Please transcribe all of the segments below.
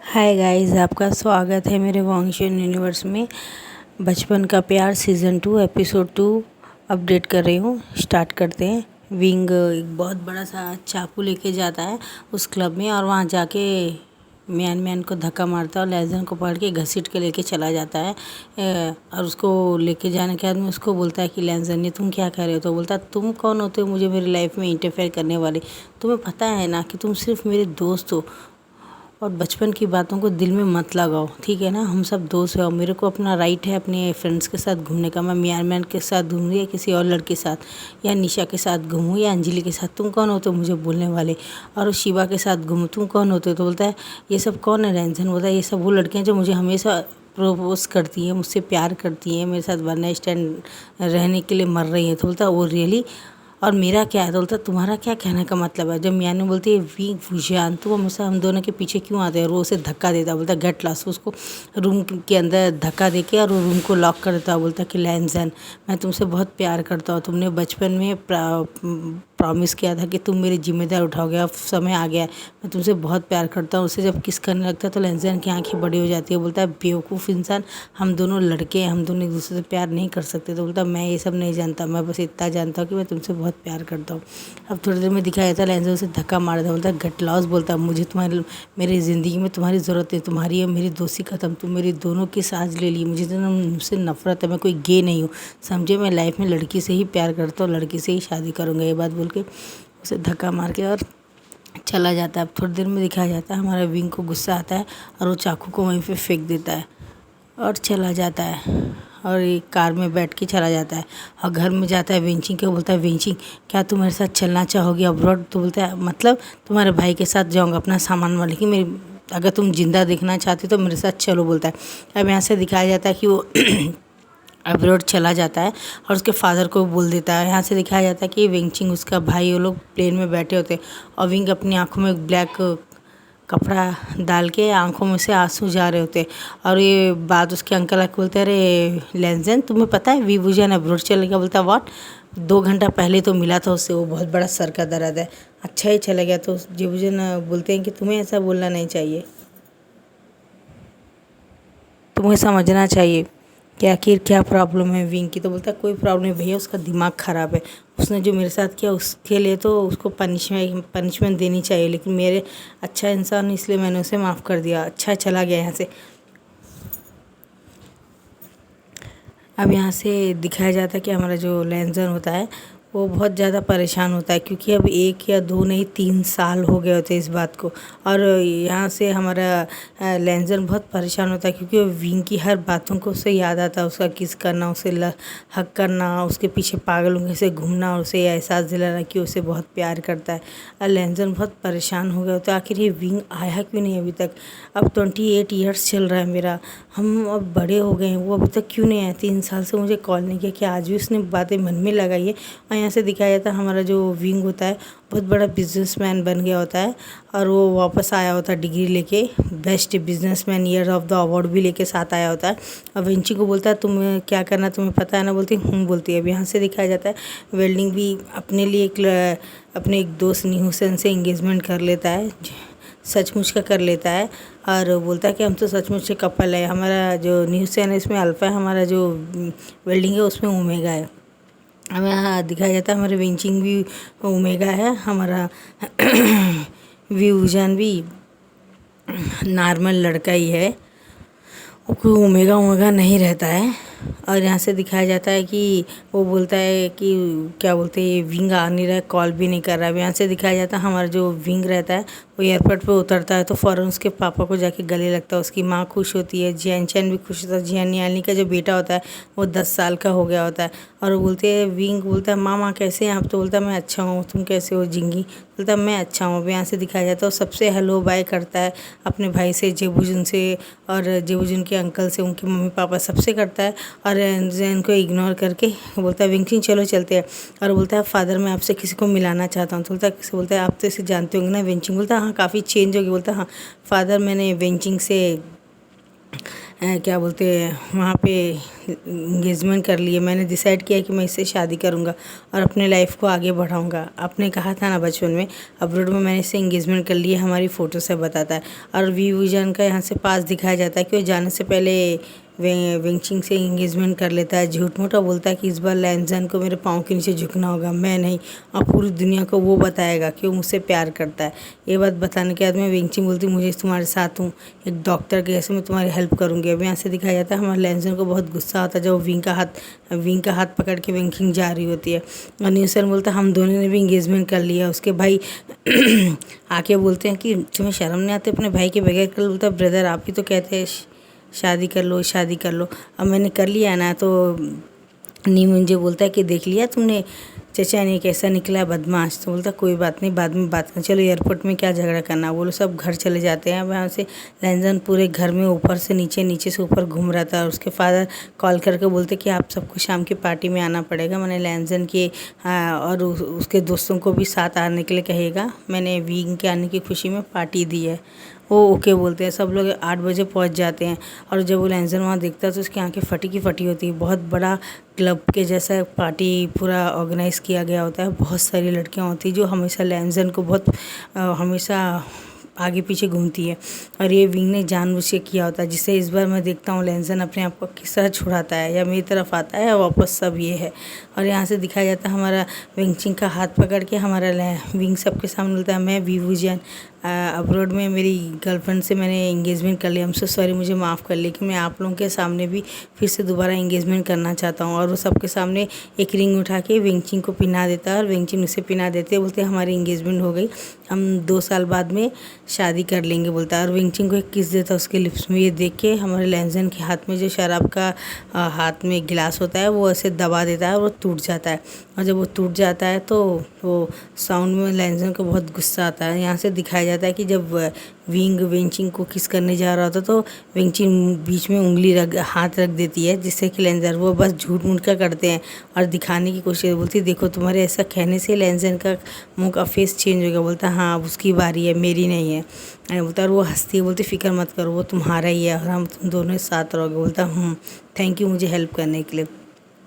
Hi guys, आपका स्वागत है मेरे वांगशन यूनिवर्स में। बचपन का प्यार सीज़न 2 एपिसोड 2 अपडेट कर रही हूँ। स्टार्ट करते हैं। विंग एक बहुत बड़ा सा चाकू लेके जाता है उस क्लब में और वहाँ जाके मैन को धक्का मारता है और लेजन को पकड़ के घसीट के लेके चला जाता है। और उसको लेके जाने के बाद में उसको बोलता है कि लेजन ये तुम क्या कह रहे हो। तो बोलता है तुम कौन होते हो मुझे मेरी लाइफ में इंटरफेयर करने वाले। तुम्हें पता है ना कि तुम सिर्फ मेरे दोस्त हो और बचपन की बातों को दिल में मत लगाओ, ठीक है ना। हम सब दोस्त हैं और मेरे को अपना राइट है अपने फ्रेंड्स के साथ घूमने का। मैं मियार मैन के साथ घूमूँ या किसी और लड़के के साथ या निशा के साथ घूमूँ या अंजलि के साथ। तुम कौन होते हो मुझे बोलने वाले। और शिवा के साथ घूमूँ, तुम कौन होते हो। तो बोलता है ये सब कौन है रंजन। बोलता है ये सब वो लड़कियाँ जो मुझे हमेशा प्रपोज करती हैं, मुझसे प्यार करती हैं, मेरे साथ वन नाइट स्टैंड रहने के लिए मर रही हैं। तो बोलता है वो रियली और मेरा क्या है। तो बोलता तुम्हारा क्या कहने का मतलब है। जब मियान बोलती है वी फुजियान तो वो हमेशा हम दोनों के पीछे क्यों आते हैं और वो उसे धक्का देता है। बोलता गेट लॉस्ट, उसको रूम के अंदर धक्का देके और वो रूम को लॉक कर देता है। बोलता कि लैंजन मैं तुमसे बहुत प्यार करता हूँ। तुमने बचपन में प्रॉमिस किया था कि तुम मेरी जिम्मेदारी उठाओगे। अब समय आ गया है, मैं तुमसे बहुत प्यार करता हूँ। उसे जब किस करने लगता है तो लैंजन की आंखें बड़ी हो जाती है। बोलता है बेवकूफ़ इंसान, हम दोनों लड़के हैं, हम दोनों एक दूसरे से प्यार नहीं कर सकते। तो बोलता मैं ये सब नहीं जानता, मैं बस इतना जानता हूँ कि मैं तुमसे बहुत प्यार करता हूँ। अब थोड़ी देर में दिखाया जाता है लैंजन उसे धक्का मार देता। बोलता गेट लॉस। बोलता मुझे तुम्हारी मेरी ज़िंदगी में तुम्हारी ज़रूरत है, तुम्हारी है मेरी दोस्ती ख़त्म। तुम मेरी दोनों की सांस ले ली, मुझे तो मुझसे नफरत है। मैं कोई गे नहीं हूँ, समझे। मैं लाइफ में लड़की से ही प्यार करता हूँ, लड़की से ही शादी करूँगा। ये बात बोल के उसे धक्का मार के और चला जाता है। अब थोड़ी देर में दिखाया जाता है हमारा विंग को गुस्सा आता है और वो चाकू को वहीं पे फेंक देता है और चला जाता है और एक कार में बैठ के चला जाता है और घर में जाता है वेंचिंग के। बोलता है वेंचिंग क्या तुम मेरे साथ चलना चाहोगी अब्रॉड। तो बोलता है मतलब तुम्हारे भाई के साथ जाऊँगा अपना सामान वाले की मेरी, अगर तुम जिंदा देखना चाहते तो मेरे साथ चलो। बोलता है। अब यहाँ से दिखाया जाता है कि वो अब्रॉड चला जाता है और उसके फादर को बोल देता है। यहाँ से दिखाया जाता है कि वेंचिंग उसका भाई वो लोग प्लेन में बैठे होते हैं और विंग अपनी आंखों में ब्लैक कपड़ा डाल के आंखों में से आंसू जा रहे होते। और ये बात उसके अंकल आके बोलते अरे लेंजन तुम्हें पता है वीवूजन अब्रॉड चले गया। बोलता व्हाट, 2 घंटा पहले तो मिला था उससे, वो बहुत बड़ा सर का दर्द है, अच्छा ही चला गया। तो वीवूजन बोलते हैं कि तुम्हें ऐसा बोलना नहीं चाहिए, तुम्हें समझना चाहिए कि आखिर क्या प्रॉब्लम है विंग की। तो बोलता कोई प्रॉब्लम नहीं भैया, उसका दिमाग ख़राब है। उसने जो मेरे साथ किया उसके लिए तो उसको पनिशमेंट देनी चाहिए, लेकिन मेरे अच्छा इंसान इसलिए मैंने उसे माफ़ कर दिया। अच्छा चला गया यहाँ से। अब यहाँ से दिखाया जाता है कि हमारा जो लेंजर होता है वो बहुत ज़्यादा परेशान होता है क्योंकि अब 1 या 2 नहीं 3 साल हो गए होते इस बात को। और यहाँ से हमारा लेंजर बहुत परेशान होता है क्योंकि वो विंग की हर बातों को उसे याद आता है। उसका किस करना, उसे हक करना, उसके पीछे पागलों से घूमना और उसे एहसास दिलाना कि उसे बहुत प्यार करता है। और लेंजर बहुत परेशान हो गया होता है आखिर ये विंग आया क्यों नहीं अभी तक। अब 28 ईयर्स चल रहा है मेरा, हम अब बड़े हो गए हैं, वो अभी तक क्यों नहीं आया। 3 साल से मुझे कॉल नहीं किया कि आज भी उसने बातें मन में लगाई है। और यहाँ से दिखाया जाता है हमारा जो विंग होता है बहुत बड़ा बिजनेसमैन बन गया होता है और वो वापस आया होता है डिग्री लेके, best businessman year of the award भी लेके साथ आया होता है। और वेंची को बोलता है तुम क्या करना तुम्हें पता है ना। बोलती हूँ बोलती है। अब यहाँ से दिखाया जाता है वेल्डिंग भी अपने लिए अपने एक दोस्त न्यूसन से इंगेजमेंट कर लेता है, सचमुच का कर लेता है। और बोलता है कि हम तो सचमुच से कपल है। हमारा जो न्यूसन है इसमें अल्फा है, हमारा जो वेल्डिंग है उसमें ओमेगा है। हमें यहाँ दिखाया जाता है हमारे विंचिंग भी ओमेगा है, हमारा व्यूजन भी नॉर्मल लड़का ही है, वो कोई ओमेगा नहीं रहता है। और यहाँ से दिखाया जाता है कि वो बोलता है कि क्या बोलते हैं विंग आ नहीं रहा है, कॉल भी नहीं कर रहा है। यहाँ से दिखाया जाता है हमारा जो विंग रहता है वो एयरपोर्ट पे उतरता है तो फ़ौरन उसके पापा को जाके गले लगता है। उसकी माँ खुश होती है, जियान चैन भी खुश होता है। जियान यानी का जो बेटा होता है वो 10 साल का हो गया होता है। और वो बोलते हैं विंग बोलता है माँ कैसे हैं आप। तो बोलता है मैं अच्छा हूँ, तुम कैसे हो जिंगी। बोलता है मैं अच्छा हूँ। अब यहाँ से दिखाया जाता है वो सबसे हेलो बाय करता है अपने भाई से, जेबूजन से और जेबूजन के अंकल से, उनके मम्मी पापा सबसे करता है। और जैन को इग्नोर करके बोलता है विंचिंग चलो चलते हैं। और बोलता है फादर मैं आपसे किसी को मिलाना चाहता हूँ। तो बोलता है किसे। बोलता है आप तो इसे जानते होंगे ना। विंचिंग बोलता है हाँ काफ़ी चेंज हो गई। बोलता है हाँ फादर मैंने विंचिंग से क्या बोलते हैं वहाँ पे इंगेजमेंट कर लिए। मैंने डिसाइड किया कि मैं इससे शादी करूँगा और अपने लाइफ को आगे बढ़ाऊँगा। आपने कहा था ना बचपन में, अब्रॉड में मैंने इससे इंगेजमेंट कर लिया, हमारी फ़ोटो से बताता है। और वी विजन का यहाँ से पास दिखाया जाता है कि वो जाने से पहले वेंचिंग से इंगेजमेंट कर लेता है। झूठ मूठा बोलता है कि इस बार लैंजन को मेरे पाँव के नीचे झुकना होगा, मैं नहीं, और पूरी दुनिया को वो बताएगा कि वो मुझसे प्यार करता है। ये बात बताने के बाद में वेंचिंग बोलती मुझे तुम्हारे साथ हूँ, एक डॉक्टर के जैसे मैं तुम्हारी हेल्प करूँगी। अब यहाँ से दिखाया जाता है हमारे लैंजन को बहुत गुस्सा आता है जब वो विंग का हाथ पकड़ के वेंचिंग जा रही होती है। और न्यूसन बोलता है हम दोनों ने भी इंगेजमेंट कर लिया। उसके भाई आके बोलते हैं कि तुम्हें शर्म नहीं आती अपने भाई के बगैर कर। बोलता है ब्रदर आप ही तो कहते हैं शादी कर लो शादी कर लो, अब मैंने कर लिया ना। तो नी मुझे बोलता है कि देख लिया तुमने चचा ने कैसा निकला बदमाश। तो बोलता कोई बात नहीं, बाद में बात करें, चलो एयरपोर्ट में क्या झगड़ा करना। वो लोग सब घर चले जाते हैं। वहाँ से लैंजन पूरे घर में ऊपर से नीचे नीचे से ऊपर घूम रहा था। और उसके फादर कॉल करके बोलते कि आप सबको शाम की पार्टी में आना पड़ेगा। मैंने लैंजन के और उसके दोस्तों को भी साथ आने के लिए कहेगा। मैंने विंग के आने की खुशी में पार्टी दी है। वो ओके बोलते हैं। सब लोग 8 बजे पहुंच जाते हैं। और जब वो लैंजन वहाँ देखता है तो उसकी आंखें फटी की फटी होती है। बहुत बड़ा क्लब के जैसा पार्टी पूरा ऑर्गेनाइज़ किया गया होता है। बहुत सारी लड़कियां होती हैं जो हमेशा लैंजन को बहुत हमेशा आगे पीछे घूमती है। और ये विंग ने जानबूझ के किया होता है, जिससे इस बार मैं देखता हूँ लैंजन अपने आप को किस तरह छुड़ाता है या मेरी तरफ आता है और वापस सब ये है। और यहाँ से दिखाया जाता है हमारा विंगचिंग का हाथ पकड़ के हमारा विंग सबके सामने बोलता है मैं वीवूजन अब्रॉड में मेरी गर्लफ्रेंड से मैंने एंगेजमेंट कर लिया, हम सो सॉरी, मुझे माफ़ कर लेकिन मैं आप लोगों के सामने भी फिर से दोबारा एंगेजमेंट करना चाहता हूँ। और वो सबके सामने एक रिंग उठा के वेंचिंग को पहना देता है और वेंचिंग उसे पहना देते हैं। बोलते हैं हमारी एंगेजमेंट हो गई, हम 2 साल बाद में शादी कर लेंगे बोलता है। और वेंचिंग को एक किस देता है उसके लिप्स में। ये देख के हमारे लैंजन के हाथ में जो शराब का हाथ में गिलास होता है वो ऐसे दबा देता है और वो टूट जाता है। और जब वो टूट जाता है तो वो साउंड में लैंजन को बहुत गुस्सा आता है। यहाँ से दिखाया जाता है कि जब विंग वेंचिंग को किस करने जा रहा होता तो वेंचिंग बीच में उंगली हाथ रख देती है, जिससे कि लैंजन वो बस झूठ मूठ का करते हैं और दिखाने की कोशिश। बोलती देखो तुम्हारे ऐसा कहने से लैंजन का मुंह का फेस चेंज हो गया। बोलता हाँ अब उसकी बारी है, मेरी नहीं है। बोलता और वो हंसती है, बोलती फिक्र मत करो वो तुम्हारा ही है और हम तुम दोनों साथ रहोगे। बोलता थैंक यू मुझे हेल्प करने के लिए।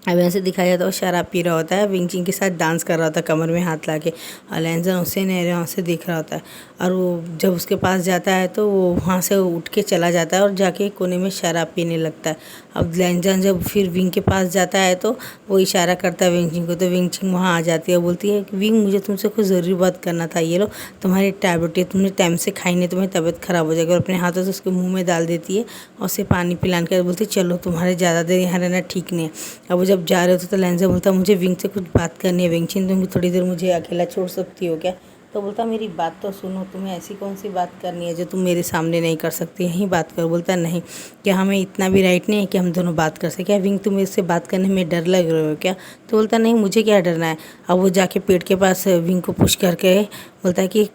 अब ऐसे दिखाया जाता है वो शराब पी रहा होता है, विंचिंग के साथ डांस कर रहा होता है कमर में हाथ ला के। और लैंजन उसे नहरे से देख रहा होता है। और वो जब उसके पास जाता है तो वो वहाँ से उठ के चला जाता है और जाके कोने में शराब पीने लगता है। अब लैंजन जब फिर विंग के पास जाता है तो वो इशारा करता है विंचिंग को, तो विंचिंग वहाँ आ जाती है। बोलती है कि विंग मुझे तुमसे कुछ ज़रूरी बात करना था, ये लो तुम्हारी टैबलेट है, तुमने टाइम से खाई नहीं, तुम्हारी तबीयत ख़राब हो जाएगी। और अपने हाथों से उसके मुँह में डाल देती है और उसे पानी पिलाने के बोलती है चलो तुम्हारे ज़्यादा देर यहाँ रहना ठीक नहीं है। अब वो जब जा रहे होते तो लैंजन बोलता मुझे विंग से कुछ बात करनी है, विंचिंग तुम थोड़ी देर मुझे अकेला छोड़ सकती हो क्या। तो बोलता मेरी बात तो सुनो, तुम्हें ऐसी कौन सी बात करनी है जो तुम मेरे सामने नहीं कर सकती, यहीं बात करो। बोलता नहीं, क्या हमें इतना भी राइट नहीं है कि हम दोनों बात कर सकें। क्या विंग तुम मेरे से बात करने में डर लग रहे हो क्या। तो बोलता नहीं मुझे क्या डरना है। अब वो जाके पेट के पास विंग को पुश करके बोलता है कि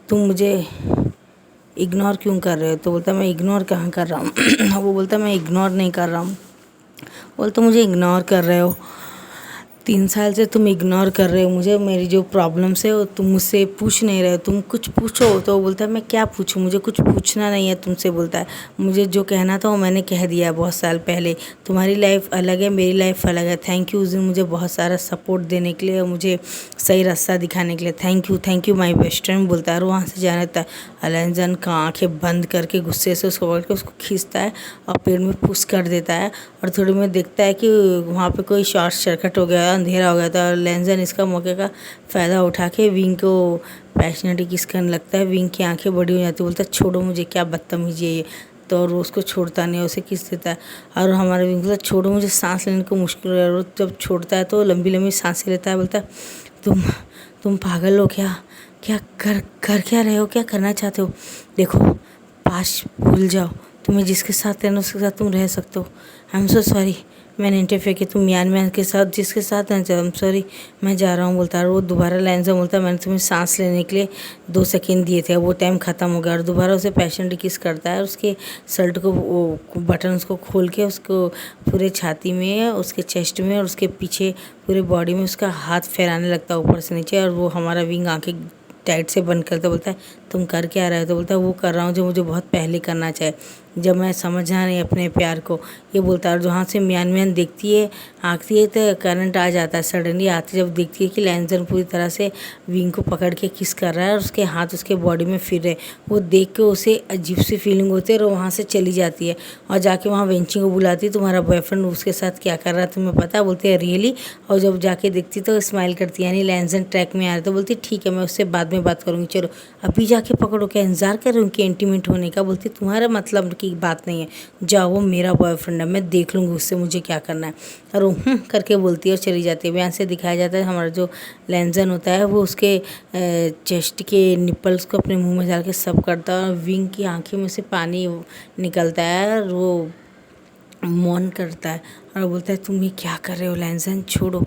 तुम मुझे इग्नोर क्यों कर रहे हो। तो बोलता मैं इग्नोर कहाँ कर रहा हूँ। वो बोलता मैं इग्नोर नहीं कर रहा हूँ। बोलता मुझे इग्नोर कर रहे हो, 3 साल से तुम इग्नोर कर रहे हो मुझे, मेरी जो प्रॉब्लम्स है वो तुम मुझसे पूछ नहीं रहे हो, तुम कुछ पूछो। तो वो बोलता है मैं क्या पूछूं, मुझे कुछ पूछना नहीं है तुमसे। बोलता है मुझे जो कहना था वो मैंने कह दिया बहुत साल पहले, तुम्हारी लाइफ अलग है मेरी लाइफ अलग है। थैंक यू उस दिन मुझे बहुत सारा सपोर्ट देने के लिए और मुझे सही रास्ता दिखाने के लिए, thank you my best friend. बोलता है और वहाँ से जाने था। लैंजन का आँखें बंद करके गुस्से से उसको पकड़ के उसको खींचता है और पेड़ में पुश कर देता है। और थोड़ी में देखता है कि वहाँ पे कोई शॉर्ट सर्किट हो गया, अंधेरा हो गया था। लैंजन इसका मौके का फ़ायदा उठा के विंग को पैशनेटली किस करने लगता है। विंग की आंखें बड़ी हो जाती है, बोलता है छोड़ो मुझे, क्या बदतमीजी है ये। तो और उसको छोड़ता नहीं, उसे किस देता है। और हमारा विंग बोलता है छोड़ो मुझे, सांस लेने को मुश्किल हो रहा है। और जब छोड़ता है तो लंबी लंबी सांसें लेता है। बोलता है तुम पागल हो क्या, क्या कर क्या रहे हो, क्या करना चाहते हो। देखो पास भूल जाओ, तुम्हें जिसके साथ रहना उसके साथ तुम रह सकते हो। आई एम सो सॉरी, मैंने इंटरफेयर किया, तुम मैन के साथ जिसके साथ रहना चाहते हो, सॉरी मैं जा रहा हूँ। बोलता है वो दोबारा लैंजन बोलता है मैंने तुम्हें सांस लेने के लिए 2 सेकेंड दिए थे, वो टाइम ख़त्म हो गया। और दोबारा उसे पैशनेटली किस करता है, उसके शर्ट को बटन उसको खोल के उसको पूरे छाती में, उसके चेस्ट में और उसके पीछे पूरे बॉडी में उसका हाथ फैलाने लगता है ऊपर से नीचे। और वो हमारा विंग आंखें टाइट से बंद करता बोलता है तुम कर क्या रहे हो? तो बोलता है वो कर रहा हूँ जो मुझे बहुत पहले करना चाहिए, जब मैं समझा नहीं अपने प्यार को। ये बोलता है। और जहाँ से म्यान म्यान देखती है, आँखती है तो करंट आ जाता है। सडनली आती जब देखती है कि लैंजन पूरी तरह से विंग को पकड़ के किस कर रहा है और उसके हाथ उसके बॉडी में फिर रहे, वो देख के उसे अजीब सी फीलिंग होती है और वहाँ से चली जाती है और जाके वहाँ वेंची को बुलाती है, तुम्हारा बॉयफ्रेंड उसके साथ क्या कर रहा है तुम्हें पता है? बोलते हैं रियली। और जब जाके देखती तो स्माइल करती है, यानी लैंजन ट्रैक में आ रहा है। तो बोलती ठीक है, मैं उससे बाद में बात करूँगी, चलो अभी जाके पकड़ो, क्या इंतजार कर रही हूँ कि इंटीमेट होने का? बोलती तुम्हारा मतलब की बात नहीं है, जाओ वो मेरा बॉयफ्रेंड है, मैं देख लूँगी उससे मुझे क्या करना है। और वो करके बोलती है और चली जाती है। यहाँ से दिखाया जाता है हमारा जो लैंजन होता है वो उसके चेस्ट के निपल्स को अपने मुंह में डाल के सब करता है और विंग की आंखें में से पानी निकलता है और वो मौन करता है और बोलता है तुम ये क्या कर रहे हो लैंजन, छोड़ो,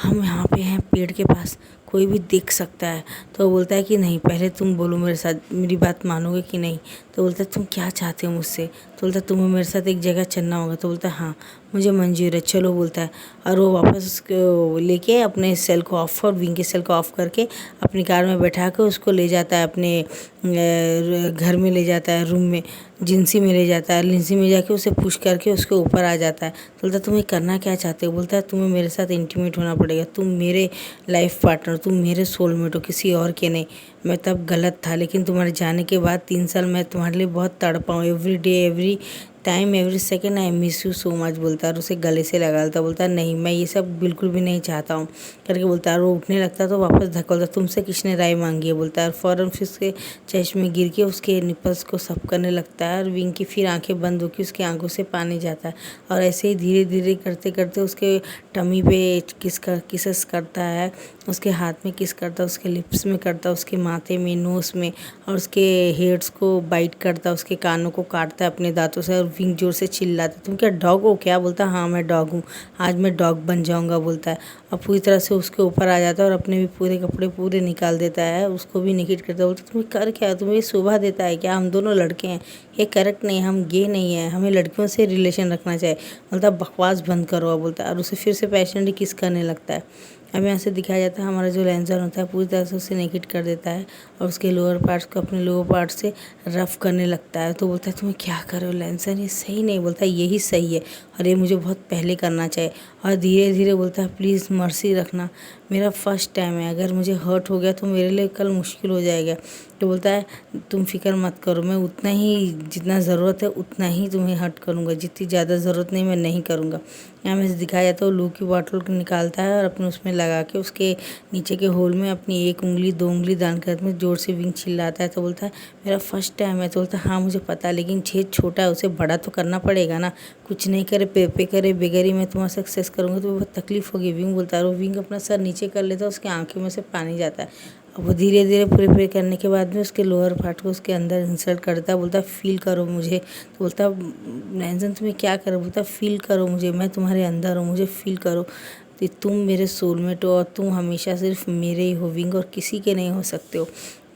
हम यहाँ पे हैं पेड़ के पास, कोई भी देख सकता है। तो वो बोलता है कि नहीं, पहले तुम बोलो मेरे साथ, मेरी बात मानोगे कि नहीं? तो बोलता है तुम क्या चाहते हो मुझसे? तो बोलता है तुम्हें मेरे साथ एक जगह चलना होगा। तो बोलता है हाँ मुझे मंजूर है, चलो, बोलता है। और वो वापस उसको लेके अपने सेल को ऑफ और विंग के सेल को ऑफ करके अपनी कार में बैठा कर उसको ले जाता है अपने घर में, ले जाता है रूम में, जिंसी में ले जाता है। लिंसी में जाके उसे पुश करके उसके ऊपर आ जाता है। तो बोलता है तुम्हें करना क्या चाहते हो? बोलता है तुम्हें मेरे साथ इंटीमेट होना पड़ेगा, तुम मेरे लाइफ पार्टनर, तुम मेरे सोलमेट हो, किसी और के नहीं। मैं तब गलत था, लेकिन तुम्हारे जाने के बाद 3 साल मैं तुम्हारे लिए बहुत तड़पा हूँ, every day every time every second I miss you so much. बोलता है और उसे गले से लगा लेता। बोलता है नहीं, मैं ये सब बिल्कुल भी नहीं चाहता हूँ करके बोलता है। और वो उठने लगता है तो वापस धक्का, तुमसे किसने राय मांगी है? बोलता है। और फ़ौरन फिर उसके चेस्ट में गिर के उसके निपल्स को सब करने लगता है और विंग की फिर आंखें बंद होकर उसकी आंखों से पानी जाता है। और ऐसे ही धीरे धीरे करते करते उसके टमी पे किसस करता है, उसके हाथ में किस करता है, उसके लिप्स में करता है, उसके माथे में, नोस में, और उसके हेयर्स को बाइट करता है, उसके कानों को काटता है अपने दांतों से। और विंग जोर से चिल्लाता, तुम क्या डॉग हो क्या? बोलता है हाँ मैं डॉग हूँ, आज मैं डॉग बन जाऊँगा, बोलता है। और पूरी तरह से उसके ऊपर आ जाता है और अपने भी पूरे कपड़े पूरे निकाल देता है, उसको भी निकिट करता है। बोलता तुम्हें कर क्या, तुम्हें ये शोभा देता है क्या? हम दोनों लड़के हैं, ये करेक्ट नहीं है, हम गे नहीं है, हमें लड़कियों से रिलेशन रखना चाहिए। बोलता बकवास बंद करो, बोलता है। और उसे फिर से पैशनेटली किस करने लगता है। अब यहाँ से दिखाया जाता है हमारा जो लैंजर होता है पूरी तरह से उसे नेकेट कर देता है और उसके लोअर पार्ट्स को अपने लोअर पार्ट से रफ करने लगता है। तो बोलता है तुम्हें क्या कर रहे हो लैंजर, ये सही नहीं? बोलता है यही सही है और ये मुझे बहुत पहले करना चाहिए। और धीरे धीरे बोलता है प्लीज़ मर्सी रखना, मेरा फर्स्ट टाइम है, अगर मुझे हर्ट हो गया तो मेरे लिए कल मुश्किल हो जाएगा। तो बोलता है तुम फिक्र मत करो, मैं उतना ही जितना ज़रूरत है उतना ही तुम्हें हर्ट करूँगा, जितनी ज़्यादा ज़रूरत नहीं मैं नहीं करूँगा। यहाँ में से दिखाया जाता है वो लू की बॉटल को निकालता है और अपने उसमें लगा के उसके नीचे के होल में अपनी 1 उंगली 2 उंगली दान कर में जोर से विंग चिल्लाता है। तो बोलता है मेरा फर्स्ट टाइम है। तो बोलता है हाँ मुझे पता है, लेकिन छेद छोटा है, उसे बड़ा तो करना पड़ेगा ना, कुछ नहीं करे पे करे बगैर ही मैं तुम्हारा सक्सेस करूँगा तो बहुत तकलीफ होगी। विंग बोलता है। और विंग अपना सर नीचे कर लेता है, उसकी आंखों में से पानी जाता है। अब वो धीरे धीरे पूरे करने के बाद में उसके लोअर पार्ट को उसके अंदर इंसर्ट करता है। बोलता है फील करो मुझे। तो बोलता है लैंजन तुम्हें क्या करो? बोलता है फील करो मुझे, मैं तुम्हारे अंदर हूँ, मुझे फील करो कि तुम मेरे सोलमेट हो और तुम हमेशा सिर्फ मेरे ही हो विंग, और किसी के नहीं हो सकते हो।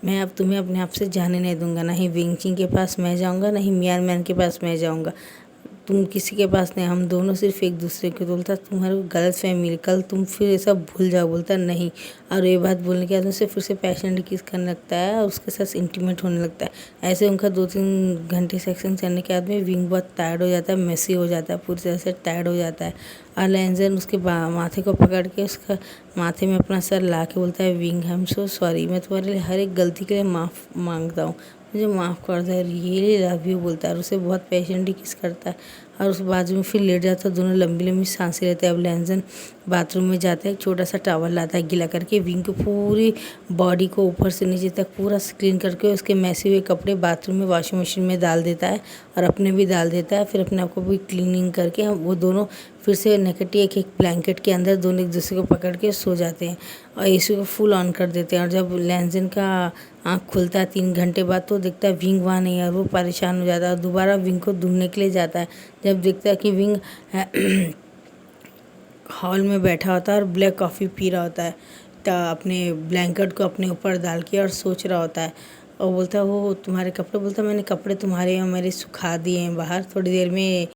मैं अब तुम्हें अपने आप से जाने नहीं दूंगा, ना ही विंग के पास मैं जाऊँगा, ना ही मियान मैन के पास मैं जाऊँगा, तुम किसी के पास नहीं, हम दोनों सिर्फ एक दूसरे के। बोलता तुम्हारे गलत फहमी, कल तुम फिर ये सब भूल जाओ। बोलता नहीं। और ये बात बोलने के बाद उसे फिर से पैशनेटली किस करने लगता है और उसके साथ इंटीमेट होने लगता है। ऐसे उनका 2-3 घंटे सेक्शन करने के बाद में विंग बहुत टायर्ड हो जाता है, मेसी हो जाता है, पूरी तरह से टायर्ड हो जाता है। और लैंजन उसके माथे को पकड़ के उसका माथे में अपना सर ला के बोलता है wing I am so sorry, मैं तुम्हारे लिए हर एक गलती के लिए माफ़ मांगता हूँ, मुझे माफ़ कर दे, रियली लव यू, बोलता है। और उसे बहुत पेशेंटली किस करता है और उस बाजू में फिर लेट जाता है। दोनों लंबी लंबी सांसें लेते हैं। अब लैंजन बाथरूम में जाता है, एक छोटा सा टॉवल लाता है गीला करके, विंग को पूरी बॉडी को ऊपर से नीचे तक पूरा क्लीन करके उसके मैसे हुए कपड़े बाथरूम में वॉशिंग मशीन में डाल देता है और अपने भी डाल देता है। फिर अपने आप को भी क्लीनिंग करके वो दोनों फिर से नेकेटी एक ब्लैंकेट के अंदर दोनों एक दूसरे को पकड़ के सो जाते हैं और एसी को फुल ऑन कर देते हैं। और जब लैंजन का आँख खुलता है 3 घंटे बाद तो देखता है विंग वहाँ नहीं है और वो परेशान हो जाता है और दोबारा विंग को ढूंढने के लिए जाता है। जब देखता है कि विंग हॉल में बैठा होता है और ब्लैक कॉफ़ी पी रहा होता है, तो अपने ब्लैंकेट को अपने ऊपर डाल के और सोच रहा होता है। और बोलता है वो तुम्हारे कपड़े, बोलता है मैंने कपड़े तुम्हारे और मेरे सुखा दिए हैं बाहर, थोड़ी देर में